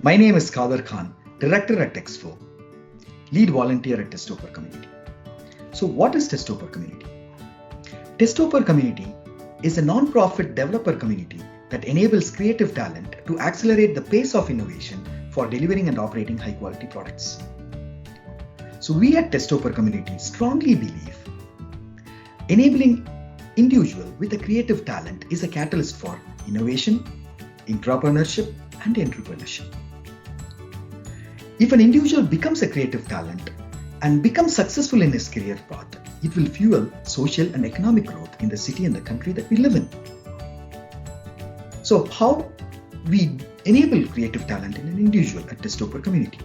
My name is Kader Khan, Director at Textflow, Lead Volunteer at Testoper Community. So what is Testoper Community? Testoper Community is a non-profit developer community that enables creative talent to accelerate the pace of innovation for delivering and operating high-quality products. So we at Testoper Community strongly believe enabling individual with a creative talent is a catalyst for innovation, entrepreneurship, and entrepreneurship. If an individual becomes a creative talent and becomes successful in his career path, it will fuel social and economic growth in the city and the country that we live in. So how we enable creative talent in an individual at Testoper Community?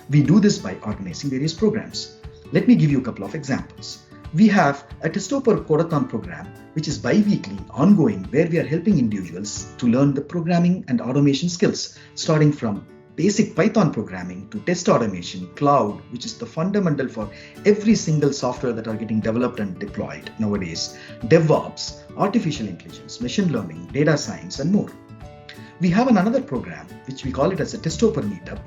We do this by organizing various programs. Let me give you a couple of examples. We have a Testoper Codathon program, which is bi-weekly, ongoing, where we are helping individuals to learn the programming and automation skills, starting from basic Python programming to test automation, cloud, which is the fundamental for every single software that are getting developed and deployed nowadays, DevOps, artificial intelligence, machine learning, data science, and more. We have another program, which we call it as a Testoper Meetup,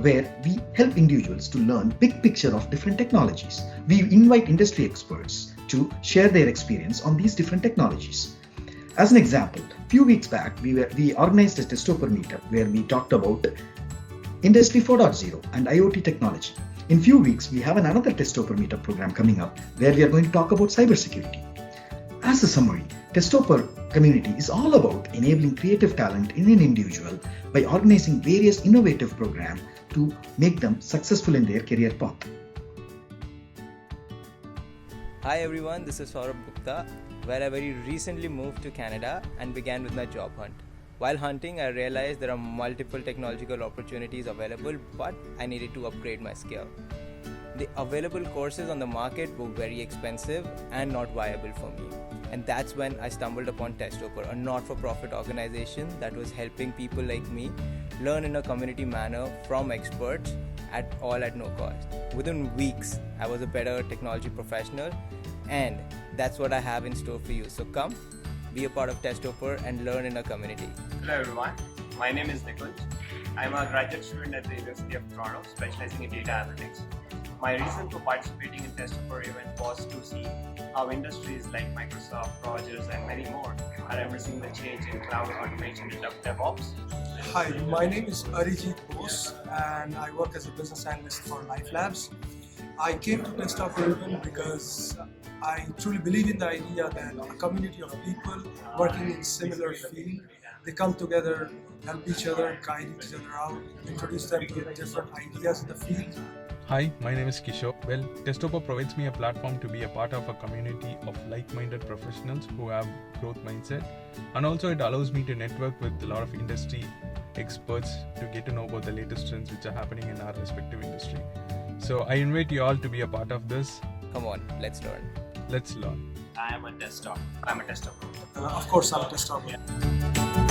where we help individuals to learn big picture of different technologies. We invite industry experts to share their experience on these different technologies. As an example, a few weeks back, we organized a Testoper Meetup where we talked about Industry 4.0 and IoT technology. In few weeks, we have another Testoper Meetup program coming up where we are going to talk about cybersecurity. As a summary, Testoper Community is all about enabling creative talent in an individual by organizing various innovative programs to make them successful in their career path. Hi everyone, this is Saurabh Gupta, where I very recently moved to Canada and began with my job hunt. While hunting, I realized there are multiple technological opportunities available, but I needed to upgrade my skill. The available courses on the market were very expensive and not viable for me. And that's when I stumbled upon Testoper, a not-for-profit organization that was helping people like me learn in a community manner from experts at no cost. Within weeks, I was a better technology professional, and that's what I have in store for you. So come, be a part of Testoper and learn in a community. Hello everyone, my name is Nikunj. I'm a graduate student at the University of Toronto, specializing in data analytics. My reason for participating in Testoper event was to see how industries like Microsoft, Rogers, and many more are embracing the change in cloud automation and DevOps. Hi, my name is Arijit Bose and I work as a business analyst for Life Labs. I came to Testoper event because I truly believe in the idea that a community of people working in similar field, they come together, help each other, guide each other out, introduce them to different ideas in the field. Hi, my name is Kishore. Well, Testoper provides me a platform to be a part of a community of like-minded professionals who have growth mindset, and also it allows me to network with a lot of industry experts to get to know about the latest trends which are happening in our respective industry. So I invite you all to be a part of this. Come on, let's learn. Let's learn. I'm a Testoper. Of course, I'm a Testoper.